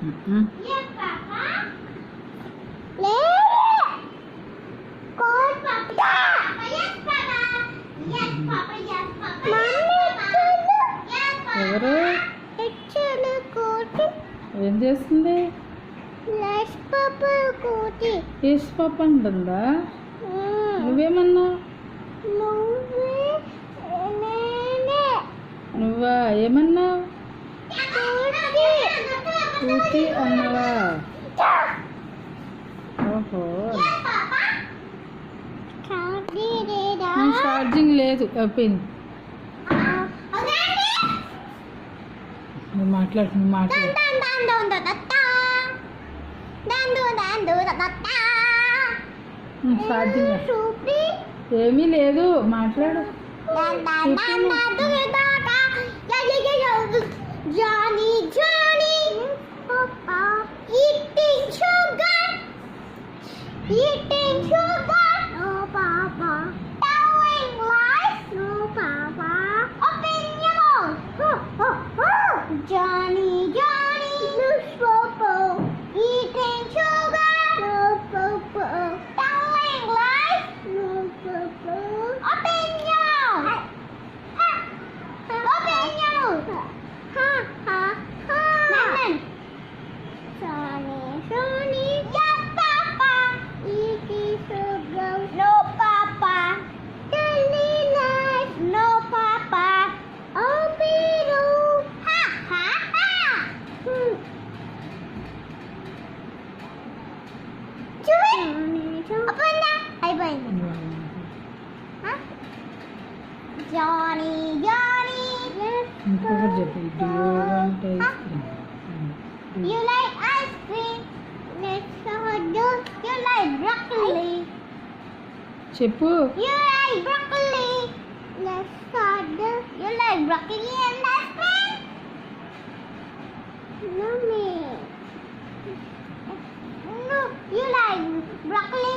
Yes, Papa. Call Papa. Yes, Papa. Yes, Papa. Yes, Papa. Yes, Papa. ఎవరు ఏం చేస్తుంది? Yes, Papa. Kuti. యేసు పాప అంటుందా? నువ్వేమన్నావు? నువ్వా ఏమన్నావు? కూతి అన్నావా? ఓహో ఛార్జింగ్ లేదు అయిపోయింది. నువ్వు మాట్లాడు ఛార్జింగ్ ఏమీ లేదు మాట్లాడు. Johnny, Johnny, eating sugar, eating sugar. No, Papa. Telling lies. No, Papa. Open your mouth. Johnny, Johnny, look, Papa. Eating sugar. No, Papa. Telling lies. No, Papa. Open your mouth. Open your mouth. Johnny, yes, Papa. Eating sugar. No, Papa. Telling lies. No, Papa. Open up. Ha, ha, ha. Open that. Open. Huh? Johnny, Johnny. Yes. ఇంకొకటి చెప్పు. Do you want ice cream? You like ice cream? Let's do. You like broccoli? చెప్పు. You like broccoli? Let's do. You like broccoli and ice cream? No, me. No, you like broccoli